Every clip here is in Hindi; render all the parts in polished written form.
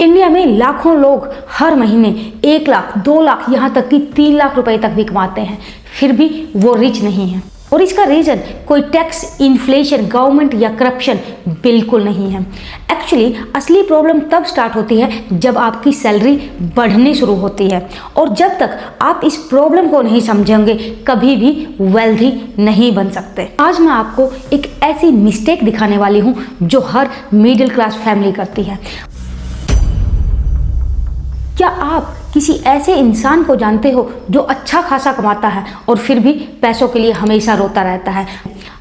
इंडिया में लाखों लोग हर महीने 1 लाख, 2 लाख, यहाँ तक कि 3 लाख रुपए तक भी कमाते हैं, फिर भी वो रिच नहीं है। और इसका रीज़न कोई टैक्स, इन्फ्लेशन, गवर्नमेंट या करप्शन बिल्कुल नहीं है। एक्चुअली असली प्रॉब्लम तब स्टार्ट होती है जब आपकी सैलरी बढ़नी शुरू होती है, और जब तक आप इस प्रॉब्लम को नहीं समझेंगे कभी भी वेल्दी नहीं बन सकते। आज मैं आपको एक ऐसी मिस्टेक दिखाने वाली हूँ जो हर मिडिल क्लास फैमिली करती है। क्या आप किसी ऐसे इंसान को जानते हो जो अच्छा खासा कमाता है और फिर भी पैसों के लिए हमेशा रोता रहता है?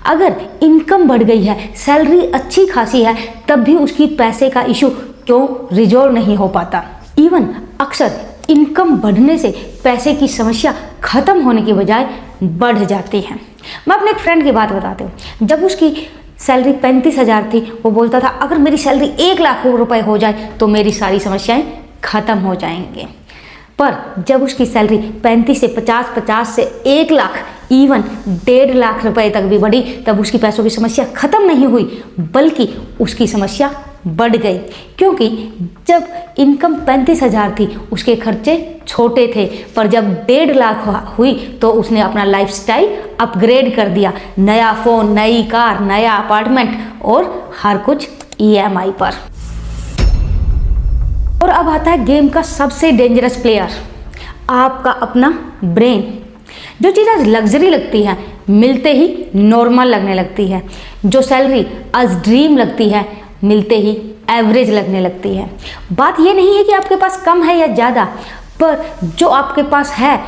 अगर इनकम बढ़ गई है, सैलरी अच्छी खासी है, तब भी उसकी पैसे का इशू क्यों रिजॉल्व नहीं हो पाता? इवन अक्सर इनकम बढ़ने से पैसे की समस्या खत्म होने की बजाय बढ़ जाती है। मैं अपने एक फ्रेंड की बात बताती हूँ। जब उसकी सैलरी 35,000 थी, वो बोलता था अगर मेरी सैलरी 1 लाख रुपए हो जाए तो मेरी सारी समस्याएं खत्म हो जाएंगे। पर जब उसकी सैलरी 35 से 50, 50 से 1 लाख, इवन 1.5 लाख रुपए तक भी बढ़ी, तब उसकी पैसों की समस्या खत्म नहीं हुई बल्कि उसकी समस्या बढ़ गई। क्योंकि जब इनकम 35,000 थी उसके खर्चे छोटे थे, पर जब 1.5 लाख हुई तो उसने अपना लाइफस्टाइल अपग्रेड कर दिया। नया फ़ोन, नई कार, नया अपार्टमेंट और हर कुछ EMI पर। और अब आता है गेम का सबसे डेंजरस प्लेयर, आपका अपना ब्रेन। जो चीज़ आज लग्जरी लगती है मिलते ही नॉर्मल लगने लगती है। जो सैलरी आज ड्रीम लगती है मिलते ही एवरेज लगने लगती है। बात ये नहीं है कि आपके पास कम है या ज़्यादा, पर जो आपके पास है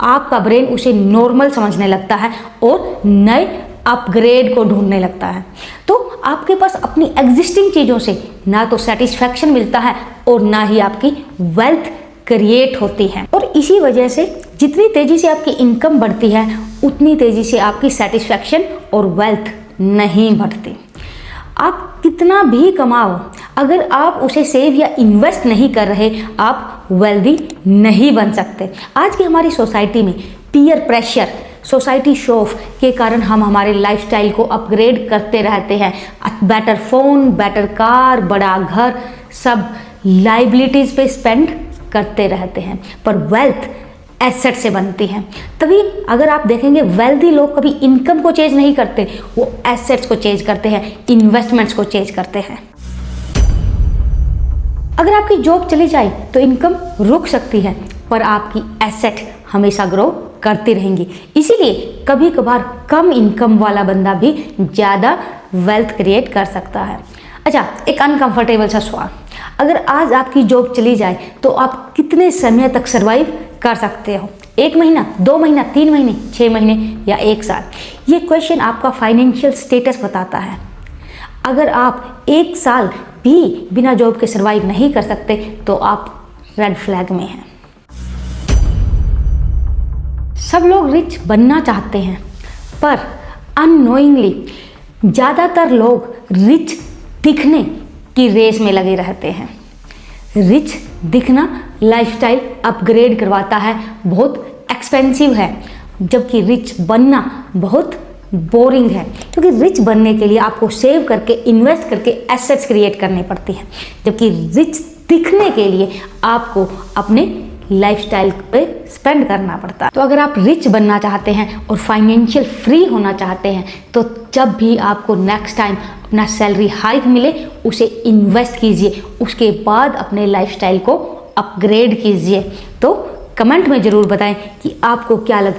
आपका ब्रेन उसे नॉर्मल समझने लगता है और नए अपग्रेड को ढूंढने लगता है। तो आपके पास अपनी एग्जिस्टिंग चीज़ों से ना तो सेटिस्फैक्शन मिलता है और ना ही आपकी वेल्थ क्रिएट होती है। और इसी वजह से जितनी तेज़ी से आपकी इनकम बढ़ती है उतनी तेज़ी से आपकी सेटिस्फैक्शन और वेल्थ नहीं बढ़ती। आप कितना भी कमाओ, अगर आप उसे सेव या इन्वेस्ट नहीं कर रहे, आप वेल्दी नहीं बन सकते। आज की हमारी सोसाइटी में peer pressure, society show off के कारण हम हमारे लाइफस्टाइल को अपग्रेड करते रहते हैं। बेटर फ़ोन, बेटर कार, बड़ा घर, सब लाइबिलिटीज़ पे स्पेंड करते रहते हैं। पर वेल्थ एसेट से बनती है। तभी अगर आप देखेंगे वेल्दी लोग कभी इनकम को चेंज नहीं करते, वो एसेट्स को चेंज करते हैं, इन्वेस्टमेंट्स को चेंज करते हैं। अगर आपकी जॉब चली जाए तो इनकम रुक सकती है, पर आपकी एसेट हमेशा ग्रो करती रहेंगी। इसीलिए कभी कभार कम इनकम वाला बंदा भी ज़्यादा वेल्थ क्रिएट कर सकता है। अच्छा, एक अनकंफर्टेबल सा सवाल, अगर आज आपकी जॉब चली जाए तो आप कितने समय तक सर्वाइव कर सकते हो? 1 महीना, 2 महीना, 3 महीने, 6 महीने या 1 साल? ये क्वेश्चन आपका फाइनेंशियल स्टेटस बताता है। अगर आप 1 साल भी बिना जॉब के सर्वाइव नहीं कर सकते तो आप रेड फ्लैग में हैं। सब लोग रिच बनना चाहते हैं, पर अननोइंगली ज़्यादातर लोग रिच दिखने की रेस में लगे रहते हैं। रिच दिखना लाइफस्टाइल अपग्रेड करवाता है, बहुत एक्सपेंसिव है, जबकि रिच बनना बहुत बोरिंग है। क्योंकि रिच बनने के लिए आपको सेव करके, इन्वेस्ट करके एसेट्स क्रिएट करनी पड़ती हैं, जबकि रिच दिखने के लिए आपको अपने लाइफस्टाइल पे स्पेंड करना पड़ता है। तो अगर आप रिच बनना चाहते हैं और फाइनेंशियल फ्री होना चाहते हैं तो जब भी आपको नेक्स्ट टाइम अपना सैलरी हाइक मिले उसे इन्वेस्ट कीजिए, उसके बाद अपने लाइफस्टाइल को अपग्रेड कीजिए। तो कमेंट में ज़रूर बताएं कि आपको क्या लगता है।